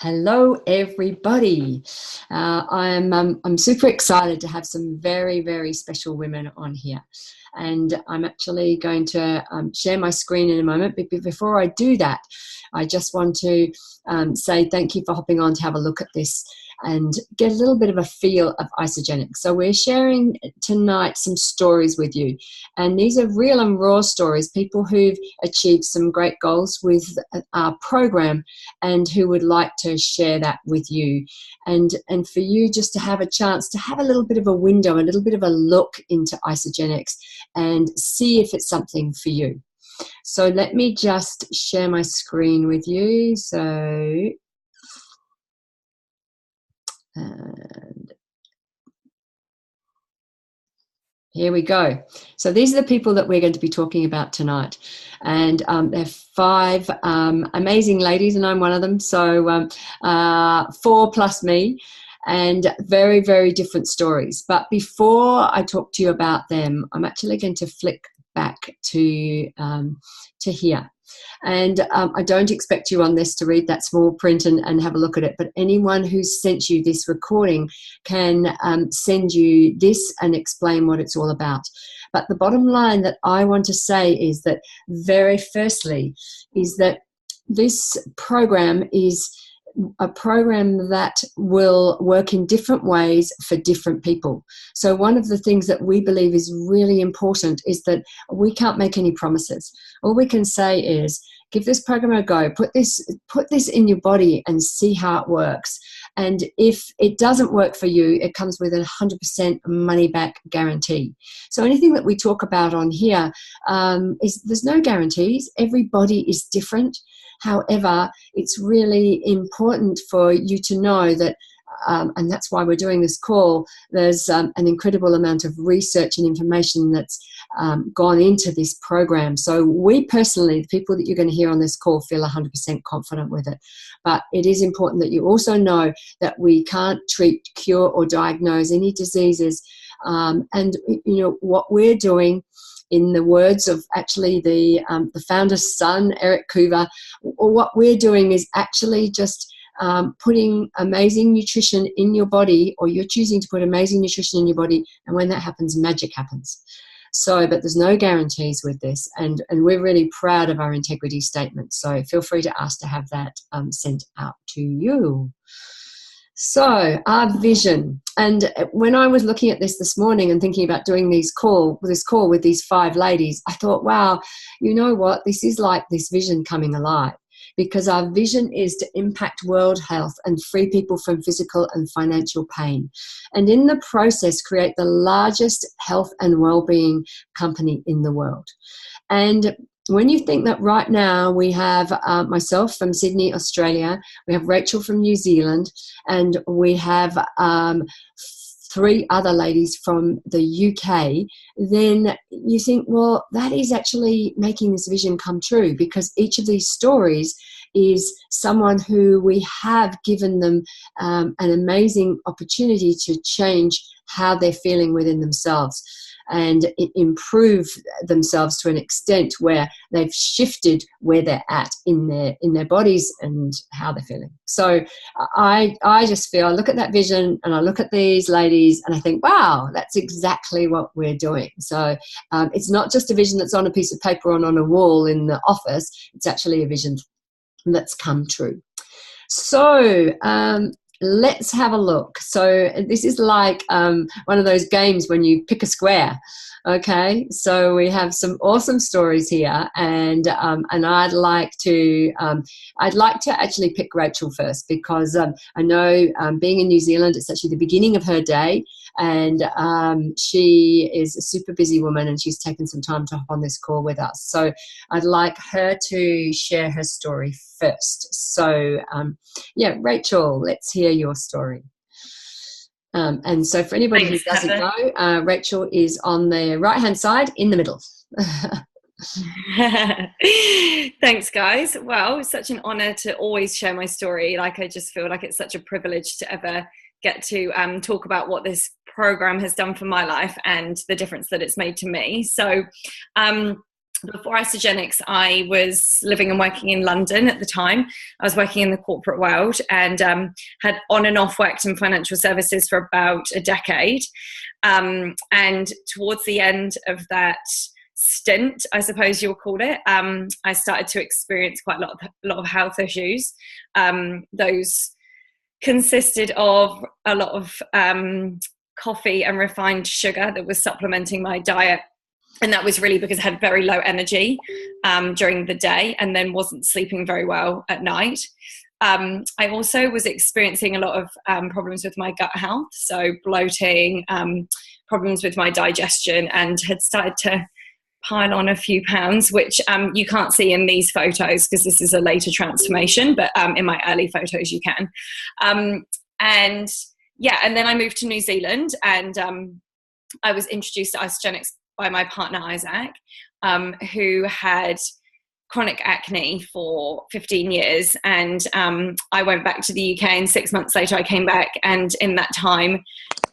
Hello, everybody. I'm super excited to have some very, very special women on here. And I'm actually going to share my screen in a moment. But before I do that, I just want to say thank you for hopping on to have a look at this and get a little bit of a feel of Isagenix. So we're sharing tonight some stories with you. And these are real and raw stories, people who've achieved some great goals with our program and who would like to share that with you. And for you just to have a chance to have a little bit of a window, a little bit of a look into Isagenix and see if it's something for you. So let me just share my screen with you. So, and here we go. So these are the people that we're going to be talking about tonight. And they're five amazing ladies, and I'm one of them. So 4 plus me, and very, very different stories. But before I talk to you about them, I'm actually going to flick back to here. And I don't expect you on this to read that small print and have a look at it, but anyone who's sent you this recording can send you this and explain what it's all about. But the bottom line that I want to say is that very firstly is that this program is a program that will work in different ways for different people. So one of the things that we believe is really important is that we can't make any promises. All we can say is, give this program a go, put this in your body and see how it works. And if it doesn't work for you, it comes with a 100% money back guarantee. So anything that we talk about on here there's no guarantees. Everybody is different. However, it's really important for you to know that, and that's why we're doing this call, there's an incredible amount of research and information that's gone into this program. So we personally, the people that you're going to hear on this call, feel 100% confident with it. But it is important that you also know that we can't treat, cure, or diagnose any diseases. And, you know, what we're doing, in the words of actually the founder's son, Eric Coover, what we're doing is actually just putting amazing nutrition in your body, or you're choosing to put amazing nutrition in your body, and when that happens, magic happens. So, but there's no guarantees with this, and we're really proud of our integrity statement. So feel free to ask to have that sent out to you. So our vision, and when I was looking at this morning and thinking about doing this call with these 5 ladies, I thought, wow, you know what, this is like this vision coming alive, because our vision is to impact world health and free people from physical and financial pain, and in the process create the largest health and well-being company in the world. And when you think that right now we have myself from Sydney, Australia, we have Rachel from New Zealand, and we have 3 other ladies from the UK, then you think, well, that is actually making this vision come true, because each of these stories is someone who we have given them an amazing opportunity to change how they're feeling within themselves and improve themselves to an extent where they've shifted where they're at in their bodies and how they're feeling. So I just feel, I look at that vision and I look at these ladies and I think, wow, that's exactly what we're doing. So it's not just a vision that's on a piece of paper or on a wall in the office. It's actually a vision that's come true. So let's have a look. So this is like one of those games when you pick a square. Okay, so we have some awesome stories here, and I'd like to actually pick Rachel first, because I know being in New Zealand, it's actually the beginning of her day, and she is a super busy woman, and she's taken some time to hop on this call with us. So I'd like her to share her story first. So yeah, Rachel, let's hear your story. And so for anybody who doesn't know, Rachel is on the right-hand side in the middle. Thanks, guys. Well, it's such an honor to always share my story. Like, I just feel like it's such a privilege to ever get to talk about what this program has done for my life and the difference that it's made to me. So before Isogenics, I was living and working in London at the time. I was working in the corporate world and had on and off worked in financial services for about a decade. And towards the end of that stint, I suppose you'll call it, I started to experience quite a lot of health issues. Those consisted of a lot of coffee and refined sugar that was supplementing my diet. And that was really because I had very low energy during the day and then wasn't sleeping very well at night. I also was experiencing a lot of problems with my gut health, so bloating, problems with my digestion, and had started to pile on a few pounds, which you can't see in these photos because this is a later transformation, but in my early photos you can. And then I moved to New Zealand, and I was introduced to Isogenics by my partner Isaac, who had chronic acne for 15 years. And I went back to the UK, and 6 months later I came back, and in that time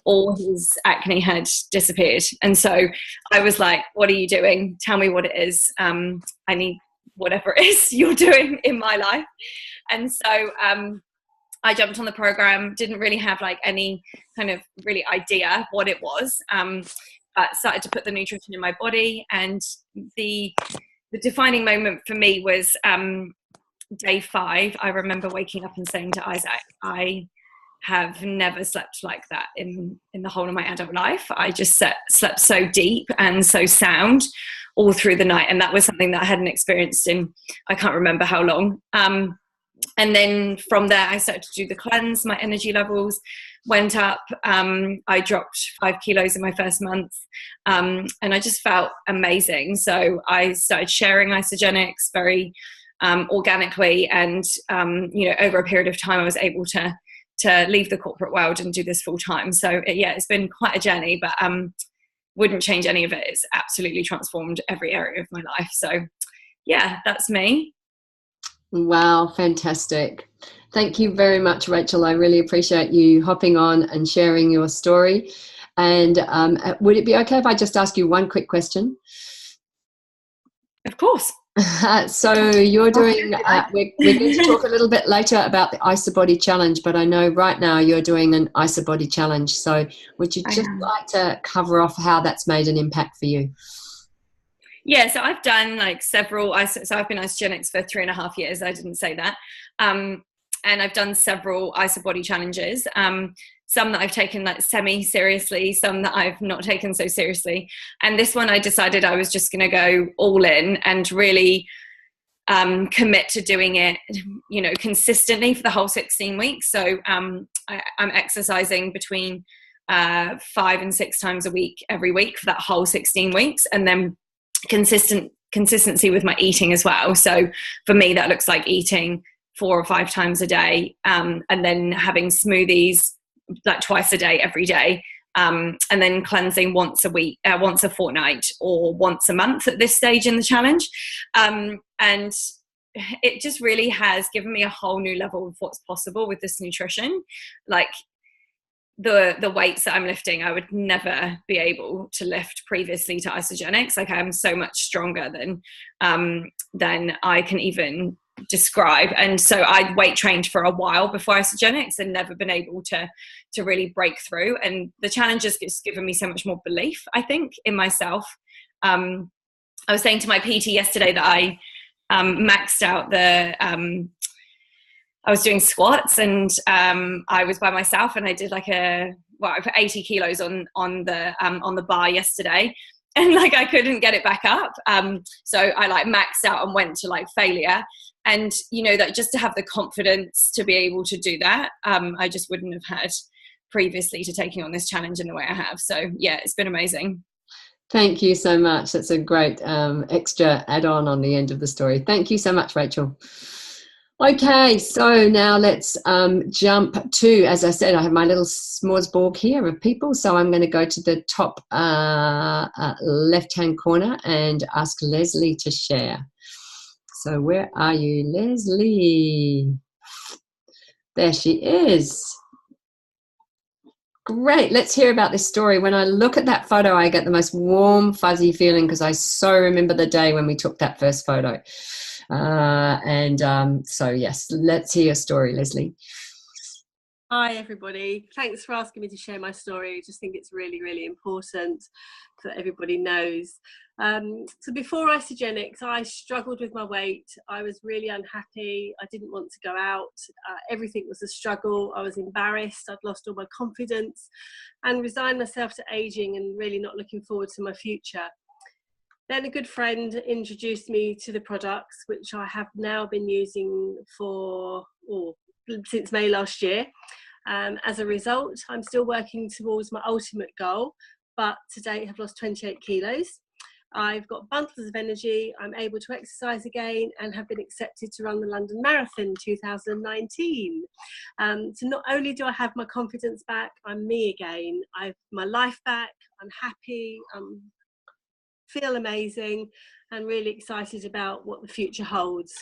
all his acne had disappeared. And so I was like, what are you doing? Tell me what it is. I need whatever it is you're doing in my life. And so I jumped on the program, didn't really have like any kind of really idea what it was, but started to put the nutrition in my body. And the defining moment for me was day 5. I remember waking up and saying to Isaac, I have never slept like that in the whole of my adult life. I just slept so deep and so sound all through the night. And that was something that I hadn't experienced in, I can't remember how long. And then from there, I started to do the cleanse. My energy levels went up. I dropped 5 kilos in my first month. And I just felt amazing. So I started sharing Isogenics very organically. And, over a period of time, I was able to leave the corporate world and do this full time. So it's been quite a journey, but wouldn't change any of it. It's absolutely transformed every area of my life. So that's me. Wow, fantastic. Thank you very much, Rachel. I really appreciate you hopping on and sharing your story. And would it be okay if I just ask you one quick question? Of course. So you're doing, we're going to talk a little bit later about the IsaBody Challenge, but I know right now you're doing an IsaBody Challenge. So would you just like to cover off how that's made an impact for you? Yeah, so I've done like several, so I've been Isogenics for 3.5 years, I didn't say that. And I've done several IsaBody challenges, some that I've taken like semi-seriously, some that I've not taken so seriously. And this one I decided I was just going to go all in and really commit to doing it, consistently for the whole 16 weeks. So I'm exercising between 5 and 6 times a week, every week for that whole 16 weeks. And then consistency with my eating as well. So for me, that looks like eating 4 or 5 times a day, and then having smoothies like twice a day, every day, and then cleansing once a week, once a fortnight, or once a month at this stage in the challenge. And it just really has given me a whole new level of what's possible with this nutrition. Like the weights that I'm lifting, I would never be able to lift previously to Isogenics. Like I'm so much stronger than I can even describe. And so I'd weight trained for a while before Isogenics and never been able to really break through. And the challenge has just given me so much more belief, I think, in myself. I was saying to my PT yesterday that I maxed out I was doing squats, and I was by myself, and I did I put 80 kilos on the bar yesterday, and I couldn't get it back up. So I maxed out and went to failure. And that just to have the confidence to be able to do that, I just wouldn't have had previously to taking on this challenge in the way I have. So it's been amazing. Thank you so much. That's a great extra add-on the end of the story. Thank you so much, Rachel. Okay, so now let's jump to, as I said, I have my little smorgasbord here of people. So I'm going to go to the top left-hand corner and ask Leslie to share. So where are you, Leslie? There she is. Great. Let's hear about this story. When I look at that photo, I get the most warm, fuzzy feeling because I so remember the day when we took that first photo. So, yes, let's hear your story, Leslie. Hi, everybody. Thanks for asking me to share my story. I just think it's really, really important that everybody knows. So before Isagenix, I struggled with my weight. I was really unhappy. I didn't want to go out. Everything was a struggle. I was embarrassed. I'd lost all my confidence and resigned myself to aging and really not looking forward to my future. Then a good friend introduced me to the products, which I have now been using since May last year. As a result, I'm still working towards my ultimate goal, but to date have lost 28 kilos. I've got bundles of energy, I'm able to exercise again, and have been accepted to run the London Marathon 2019. So not only do I have my confidence back, I'm me again. I've my life back, I'm happy, feel amazing, and really excited about what the future holds.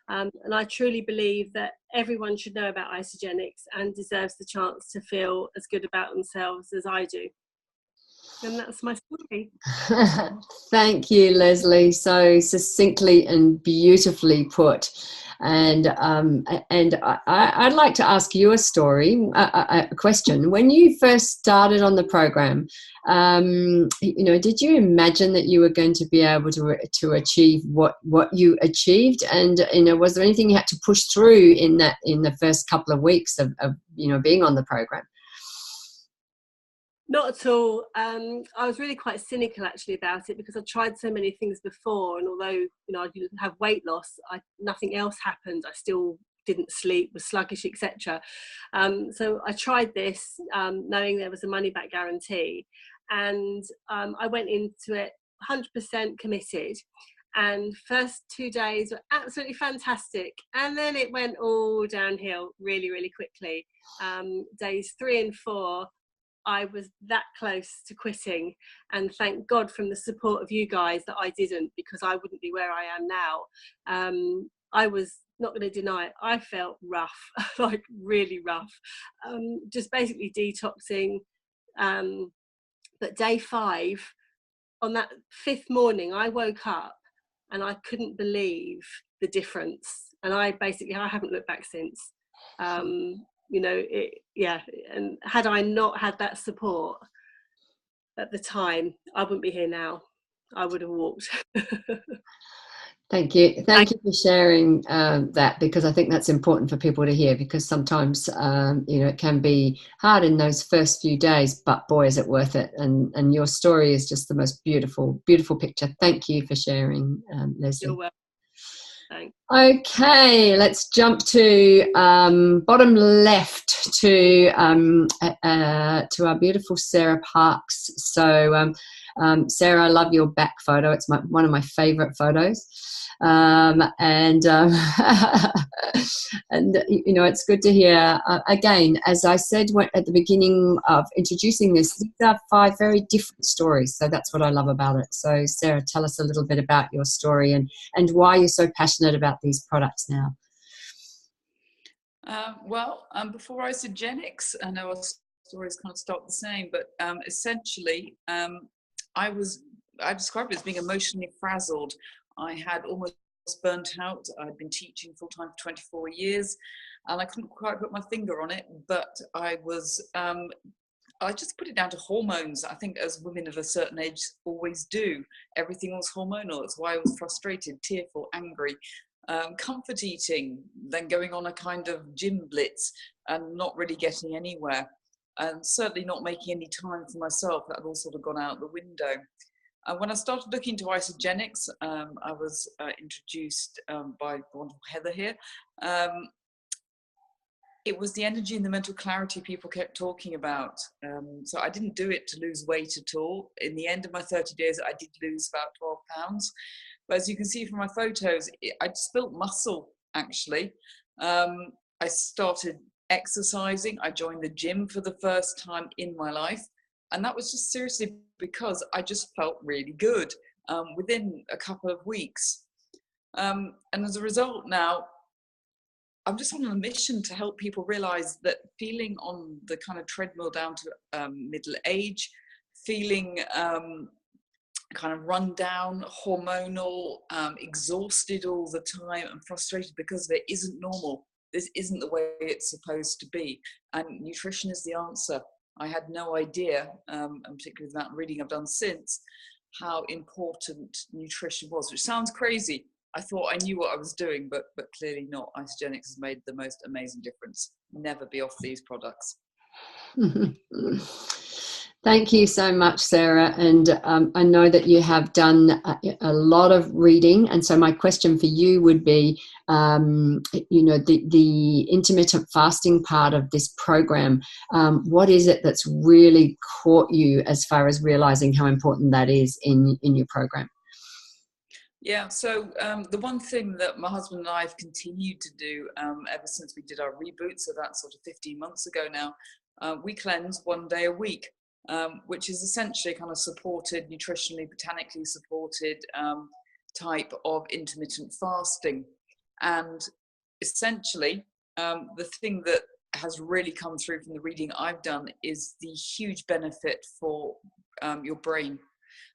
And I truly believe that everyone should know about Isagenix and deserves the chance to feel as good about themselves as I do. And that's my story. Thank you, Leslie. So succinctly and beautifully put. And I'd like to ask you a question. When you first started on the program, did you imagine that you were going to be able to achieve what you achieved? And was there anything you had to push through in the first couple of weeks of being on the program? Not at all. I was really quite cynical actually about it because I tried so many things before, and although I didn't have weight loss, nothing else happened. I still didn't sleep, was sluggish, etc. So I tried this, knowing there was a money back guarantee, and I went into it 100% committed. And first 2 days were absolutely fantastic, and then it went all downhill really, really quickly. Days 3 and 4. I was that close to quitting, and thank God from the support of you guys that I didn't, because I wouldn't be where I am now. I was not going to deny it. I felt rough, like really rough, just basically detoxing. But day 5, on that 5th morning, I woke up and I couldn't believe the difference. And I haven't looked back since. And had I not had that support at the time, I wouldn't be here now. I would have walked. Thank you for sharing that, because I think that's important for people to hear, because sometimes it can be hard in those first few days, but boy, is it worth it. And your story is just the most beautiful picture. Thank you for sharing, Leslie. You're welcome. Thanks. Okay, let's jump to bottom left to our beautiful Sarah Parks. So, Sarah, I love your back photo. It's one of my favourite photos, and it's good to hear. Again, as I said at the beginning of introducing this, these are 5 very different stories. So that's what I love about it. So, Sarah, tell us a little bit about your story and why you're so passionate about these products now. Before Isagenix, I know our stories kind of start the same, but essentially, I described it as being emotionally frazzled. I had almost burnt out. I'd been teaching full-time for 24 years, and I couldn't quite put my finger on it, but I just put it down to hormones. I think as women of a certain age always do, everything was hormonal. That's why I was frustrated, tearful, angry, comfort eating, then going on a kind of gym blitz and not really getting anywhere, and certainly not making any time for myself. That had all sort of gone out the window. When I started looking into Isagenix, I was introduced by the wonderful Heather here. It was the energy and the mental clarity people kept talking about. So I didn't do it to lose weight at all. In the end of my 30 days, I did lose about 12 pounds. But as you can see from my photos, I just built muscle, actually. I started exercising. I joined the gym for the first time in my life. And that was just seriously because I just felt really good within a couple of weeks. And as a result now, I'm just on a mission to help people realize that feeling on the kind of treadmill down to middle age, feeling kind of run down, hormonal, exhausted all the time and frustrated because it isn't normal. This isn't the way it's supposed to be. And nutrition is the answer. I had no idea, and particularly with that reading I've done since, how important nutrition was, which sounds crazy. I thought I knew what I was doing, but clearly not. Isagenix has made the most amazing difference. Never be off these products. Thank you so much, Sarah. And I know that you have done a lot of reading. And so my question for you would be, the intermittent fasting part of this program, what is it that's really caught you as far as realizing how important that is in your program? Yeah, so the one thing that my husband and I have continued to do ever since we did our reboot, so that's sort of 15 months ago now, we cleanse 1 day a week. Which is essentially kind of supported, nutritionally, botanically supported type of intermittent fasting. And essentially, the thing that has really come through from the reading I've done is the huge benefit for your brain.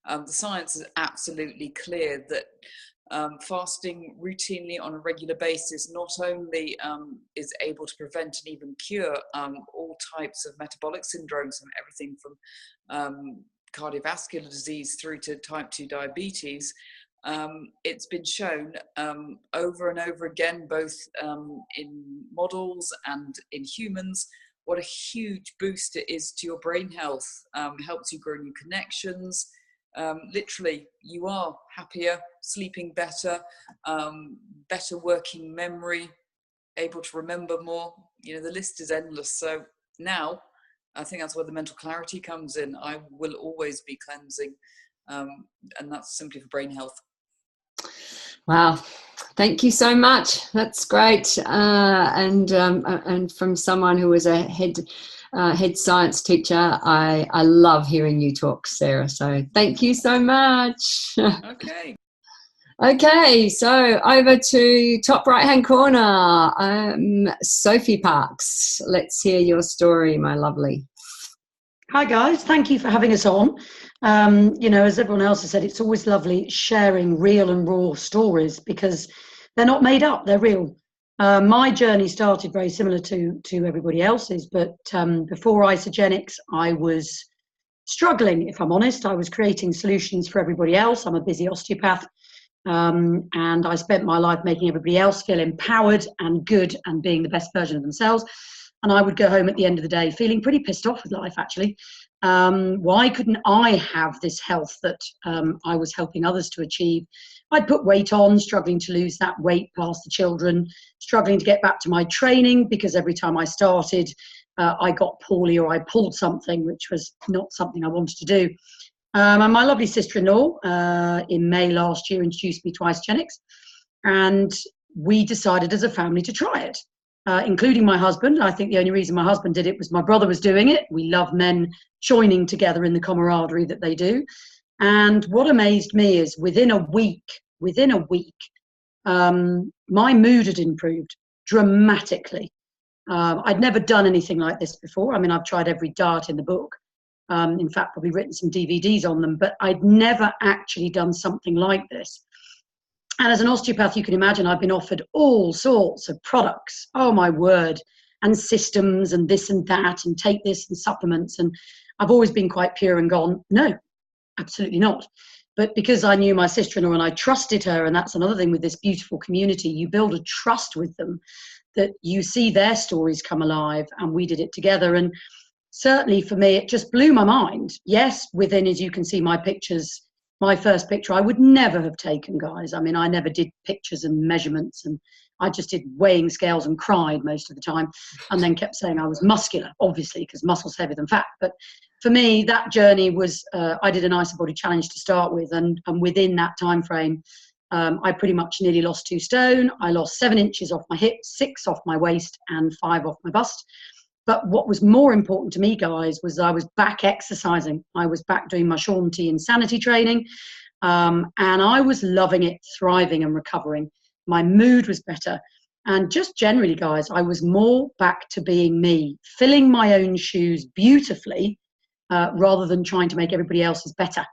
The science is absolutely clear that fasting routinely on a regular basis not only is able to prevent and even cure all types of metabolic syndromes, from everything from cardiovascular disease through to type 2 diabetes. It's been shown over and over again, both in models and in humans, what a huge boost it is to your brain health. Helps you grow new connections. Literally, you are happier, sleeping better, better working memory, able to remember more. The list is endless. So now, I think that's where the mental clarity comes in. I will always be cleansing, and that's simply for brain health. Wow, thank you so much. That's great. And from someone who was a head science teacher, I love hearing you talk, Sarah. So thank you so much. Okay. Okay, so over to top right-hand corner, Sophie Parks. Let's hear your story, my lovely. Hi guys, thank you for having us on. As everyone else has said, it's always lovely sharing real and raw stories because they're not made up, they're real. My journey started very similar to everybody else's, but before Isagenix, I was struggling, if I'm honest. I was creating solutions for everybody else. I'm a busy osteopath, and I spent my life making everybody else feel empowered and good and being the best version of themselves. And I would go home at the end of the day feeling pretty pissed off with life, actually. Why couldn't I have this health that I was helping others to achieve? I'd put weight on, struggling to lose that weight past the children, struggling to get back to my training because every time I started, I got poorly or I pulled something, which was not something I wanted to do. And my lovely sister-in-law in May last year introduced me to Isagenix, and we decided as a family to try it. Including my husband. I think the only reason my husband did it was my brother was doing it. We love men joining together in the camaraderie that they do. And what amazed me is within a week, my mood had improved dramatically. I'd never done anything like this before. I mean, I've tried every diet in the book. In fact, probably written some DVDs on them, but I'd never actually done something like this. And as an osteopath, you can imagine I've been offered all sorts of products, oh my word, and systems and this and that, and take this and supplements. And I've always been quite pure and gone, no, absolutely not. But because I knew my sister-in-law and I trusted her, and that's another thing with this beautiful community, you build a trust with them that you see their stories come alive, and we did it together. And certainly for me, it just blew my mind. Yes, within, as you can see, my pictures, my first picture I would never have taken, guys. I mean, I never did pictures and measurements, and I just did weighing scales and cried most of the time, and then kept saying I was muscular, obviously, because muscle's heavier than fat. But for me, that journey was, I did an IsaBody challenge to start with, and within that time frame, I pretty much nearly lost 2 stone. I lost 7 inches off my hip, 6 off my waist, and 5 off my bust. But what was more important to me, guys, was I was back exercising. I was back doing my Shaun T insanity training, and I was loving it, thriving and recovering. My mood was better. And just generally, guys, I was more back to being me, filling my own shoes beautifully, rather than trying to make everybody else's better.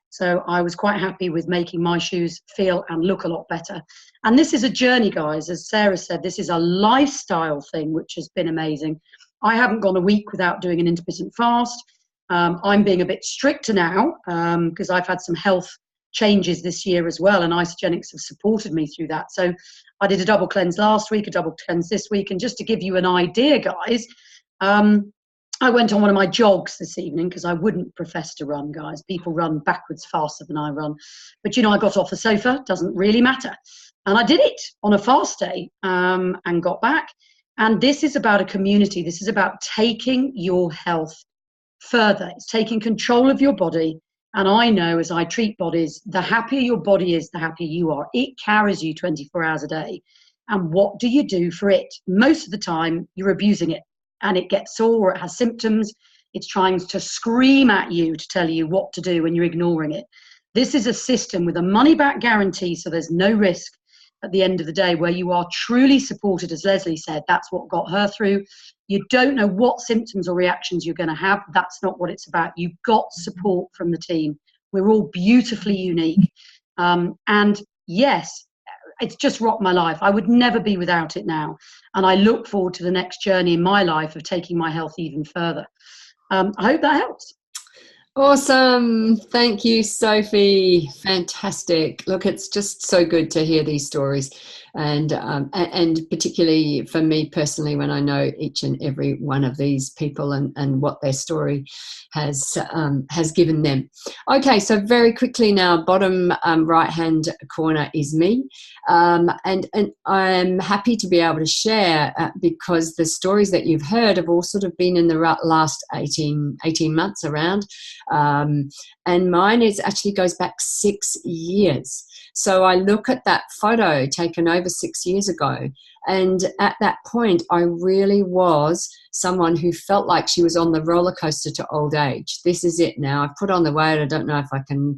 So I was quite happy with making my shoes feel and look a lot better. And this is a journey, guys. As Sarah said, this is a lifestyle thing, which has been amazing. I haven't gone a week without doing an intermittent fast. I'm being a bit stricter now because I've had some health changes this year as well, and Isagenix have supported me through that. So I did a double cleanse last week, a double cleanse this week. And just to give you an idea, guys, I went on one of my jogs this evening because I wouldn't profess to run, guys. People run backwards faster than I run. But, I got off the sofa, doesn't really matter. And I did it on a fast day and got back. And this is about a community. This is about taking your health further. It's taking control of your body. And I know as I treat bodies, the happier your body is, the happier you are. It carries you 24 hours a day. And what do you do for it? Most of the time, you're abusing it. And it gets sore or it has symptoms. It's trying to scream at you to tell you what to do when you're ignoring it. This is a system with a money-back guarantee, so there's no risk at the end of the day, where you are truly supported. As Leslie said, that's what got her through. You don't know what symptoms or reactions you're going to have. That's not what it's about. You've got support from the team. We're all beautifully unique. And yes, it's just rocked my life. I would never be without it now. And I look forward to the next journey in my life of taking my health even further. I hope that helps. Awesome. Thank you, Sophie. Fantastic. Look, it's just so good to hear these stories. And particularly for me personally, when I know each and every one of these people and what their story has given them. Okay, so very quickly now, bottom right-hand corner is me. And I'm happy to be able to share because the stories that you've heard have all sort of been in the last 18 months around. And mine actually goes back 6 years. So I look at that photo taken over 6 years ago, and at that point, I really was someone who felt like she was on the roller coaster to old age. This is it now. I've put on the weight. I don't know if I can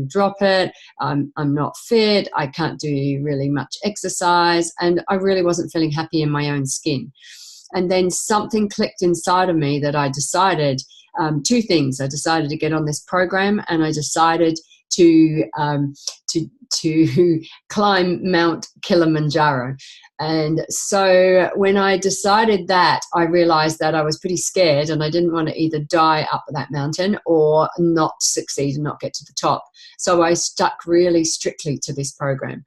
drop it. I'm not fit. I can't do really much exercise, and I really wasn't feeling happy in my own skin. And then something clicked inside of me that I decided two things. I decided to get on this program, and I decided to climb Mount Kilimanjaro. And so when I decided that, I realized that I was pretty scared and I didn't want to either die up that mountain or not succeed and not get to the top. So I stuck really strictly to this program.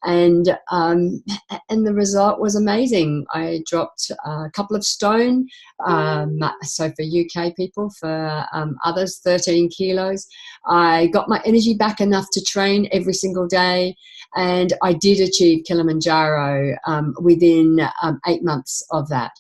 And the result was amazing. I dropped a couple of stone. So for UK people, for others, 13 kilos. I got my energy back enough to train every single day. And I did achieve Kilimanjaro within 8 months of that.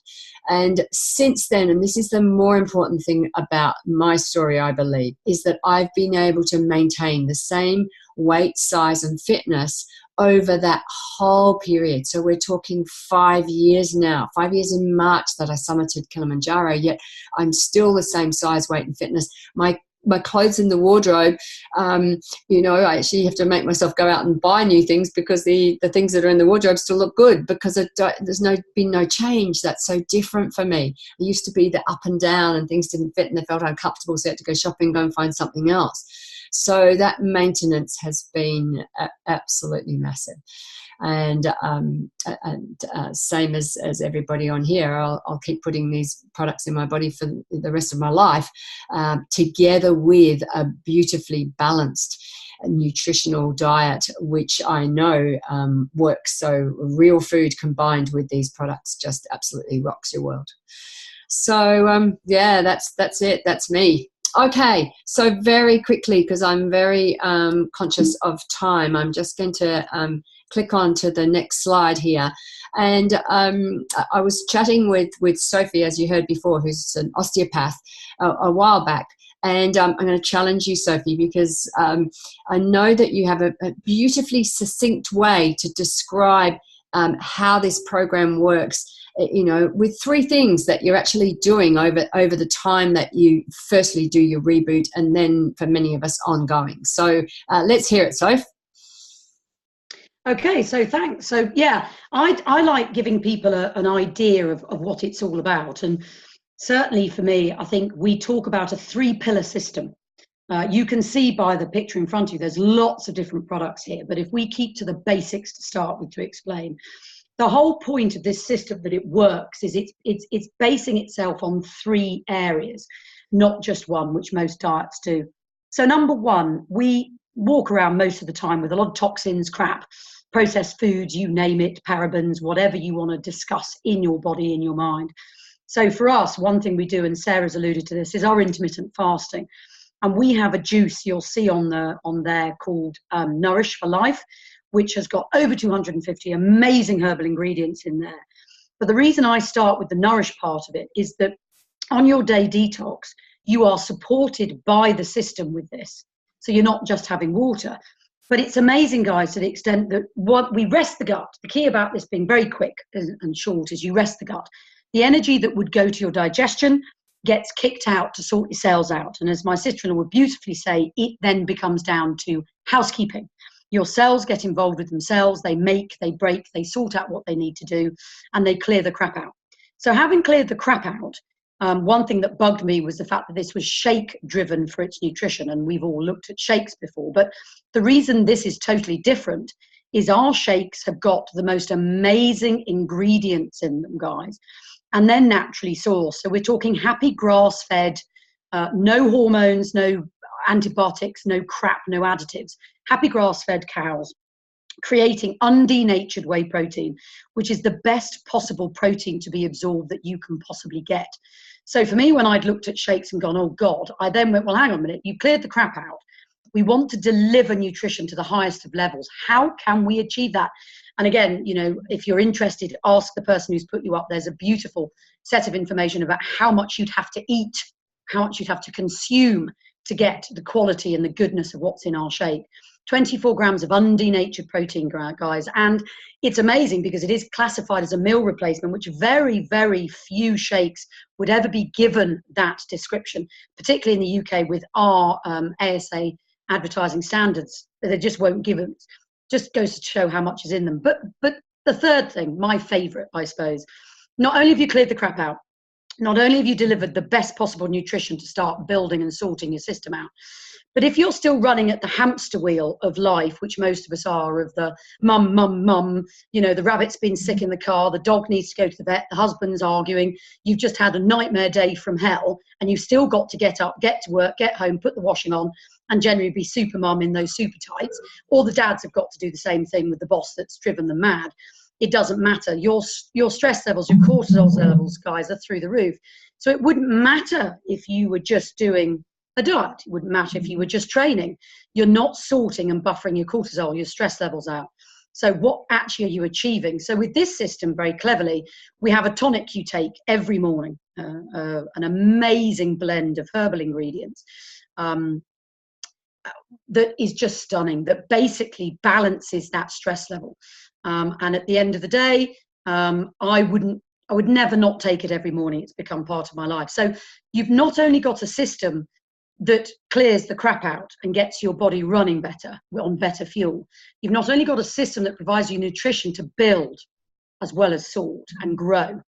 And since then, and this is the more important thing about my story, I believe, is that I've been able to maintain the same weight, size, and fitness over that whole period. So we're talking 5 years now, 5 years in March that I summited Kilimanjaro, yet I'm still the same size, weight, and fitness. My clothes in the wardrobe, I actually have to make myself go out and buy new things because the things that are in the wardrobe still look good because there's been no change. That's so different for me. It used to be the up and down and things didn't fit and they felt uncomfortable, so I had to go shopping, go and find something else. So that maintenance has been absolutely massive. And same as everybody on here, I'll keep putting these products in my body for the rest of my life, together with a beautifully balanced nutritional diet, which I know works. So real food combined with these products just absolutely rocks your world. So that's it. That's me. Okay, so very quickly, because I'm very conscious of time, I'm just going to click on to the next slide here. And I was chatting with Sophie, as you heard before, who's an osteopath, a while back. And I'm going to challenge you, Sophie, because I know that you have a beautifully succinct way to describe how this program works, with 3 things that you're actually doing over the time that you firstly do your reboot, and then for many of us ongoing. So let's hear it, Soph. Okay, so thanks. So yeah, I like giving people an idea of what it's all about. And certainly for me, I think we talk about a 3-pillar system. You can see by the picture in front of you, there's lots of different products here. But if we keep to the basics to start with to explain, the whole point of this system that it works is it's basing itself on 3 areas, not just one, which most diets do. So number one, we walk around most of the time with a lot of toxins, crap, processed foods, you name it, parabens, whatever you want to discuss in your body, in your mind. So for us, one thing we do, and Sarah's alluded to this, is our intermittent fasting. And we have a juice you'll see on there called Nourish for Life, which has got over 250 amazing herbal ingredients in there. But the reason I start with the Nourish part of it is that on your day detox, you are supported by the system with this. So you're not just having water. But it's amazing, guys, to the extent that what we rest the gut. The key about this being very quick and short is you rest the gut. The energy that would go to your digestion gets kicked out to sort your cells out. And as my sister-in-law would beautifully say, it then becomes down to housekeeping. Your cells get involved with themselves. They make, they break, they sort out what they need to do, and they clear the crap out. So having cleared the crap out, one thing that bugged me was the fact that this was shake driven for its nutrition. And we've all looked at shakes before. But the reason this is totally different is our shakes have got the most amazing ingredients in them, guys. And they're naturally sourced. So we're talking happy grass-fed, no hormones, no antibiotics, no crap, no additives. Happy grass-fed cows creating undenatured whey protein, which is the best possible protein to be absorbed that you can possibly get. So for me, when I'd looked at shakes and gone, oh God, I then went, well, hang on a minute, you cleared the crap out. We want to deliver nutrition to the highest of levels. How can we achieve that? And again, you know, if you're interested, ask the person who's put you up. There's a beautiful set of information about how much you'd have to eat, how much you'd have to consume to get the quality and the goodness of what's in our shake. 24 grams of undenatured protein, guys. And it's amazing because it is classified as a meal replacement, which very, very few shakes would ever be given that description, particularly in the UK with our ASA advertising standards. They just won't give it. Just goes to show how much is in them. But the third thing, my favorite, I suppose, not only have you cleared the crap out, not only have you delivered the best possible nutrition to start building and sorting your system out, but if you're still running at the hamster wheel of life, which most of us are, of the mum, you know, the rabbit's been sick in the car, the dog needs to go to the vet, the husband's arguing, you've just had a nightmare day from hell, and you've still got to get up, get to work, get home, put the washing on, and generally be super mum in those super tights, or the dads have got to do the same thing with the boss that's driven them mad. It doesn't matter. Your stress levels, your cortisol levels, guys, are through the roof. So it wouldn't matter if you were just doing a diet. It wouldn't matter if you were just training. You're not sorting and buffering your cortisol, your stress levels out. So what actually are you achieving? So with this system, very cleverly, we have a tonic you take every morning, an amazing blend of herbal ingredients that is just stunning, that basically balances that stress level. And at the end of the day, I would never not take it every morning. It's become part of my life. So you've not only got a system that clears the crap out and gets your body running better on better fuel. You've not only got a system that provides you nutrition to build as well as sort and grow.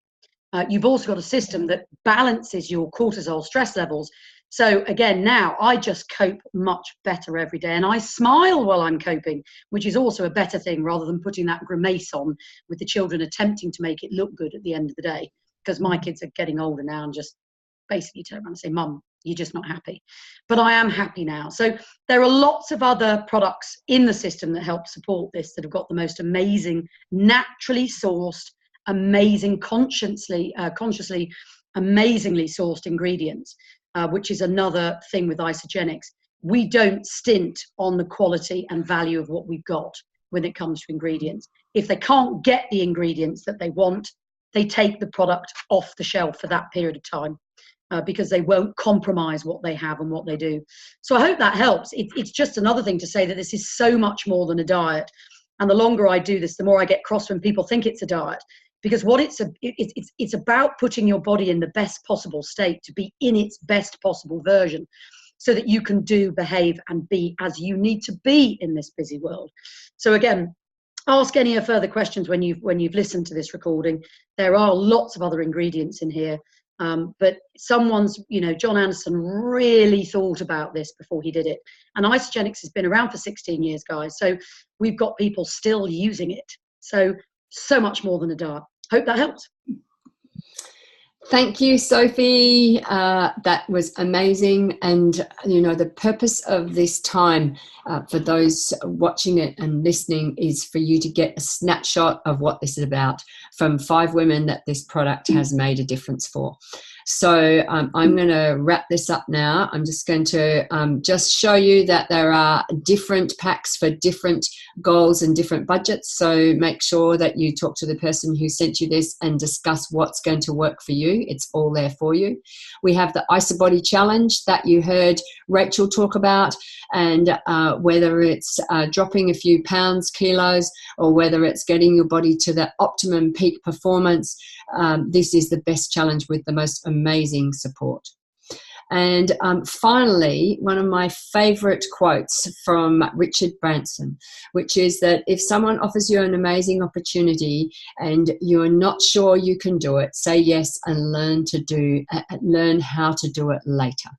You've also got a system that balances your cortisol stress levels. So again, now I just cope much better every day, and I smile while I'm coping, which is also a better thing rather than putting that grimace on with the children attempting to make it look good at the end of the day, because my kids are getting older now and just basically turn around and say, Mum, you're just not happy. But I am happy now. So there are lots of other products in the system that help support this, that have got the most amazing, naturally sourced, amazing, consciously amazingly sourced ingredients, which is another thing with Isagenix. We don't stint on the quality and value of what we've got when it comes to ingredients. If they can't get the ingredients that they want, they take the product off the shelf for that period of time. Because they won't compromise what they have and what they do. So I hope that helps. It's just another thing to say that this is so much more than a diet. And the longer I do this, the more I get cross when people think it's a diet. Because what it's about putting your body in the best possible state to be in its best possible version, so that you can do, behave, and be as you need to be in this busy world. So again, ask any further questions when you've listened to this recording. There are lots of other ingredients in here, but John Anderson really thought about this before he did it. And Isagenix has been around for 16 years, guys. So we've got people still using it. So much more than a dart. Hope that helped. Thank you, Sophie. That was amazing. And, the purpose of this time for those watching it and listening is for you to get a snapshot of what this is about from 5 women that this product has made a difference for. So I'm going to wrap this up now. I'm just going to just show you that there are different packs for different goals and different budgets. So make sure that you talk to the person who sent you this and discuss what's going to work for you. It's all there for you. We have the IsaBody Challenge that you heard Rachel talk about, and whether it's dropping a few pounds, kilos, or whether it's getting your body to the optimum peak performance, this is the best challenge with the most amazing support. And finally, one of my favorite quotes from Richard Branson, which is that if someone offers you an amazing opportunity and you're not sure you can do it, say yes and learn how to do it later.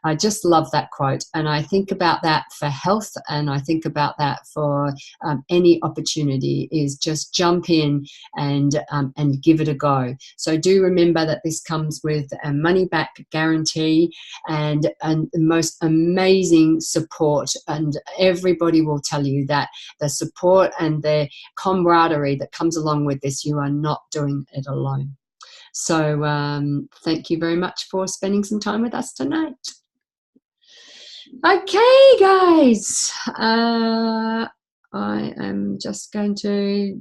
I just love that quote, and I think about that for health, and I think about that for any opportunity, is just jump in and give it a go. So do remember that this comes with a money back guarantee and the most amazing support, and everybody will tell you that the support and the camaraderie that comes along with this, you are not doing it alone. So thank you very much for spending some time with us tonight. Okay, guys, I am just going to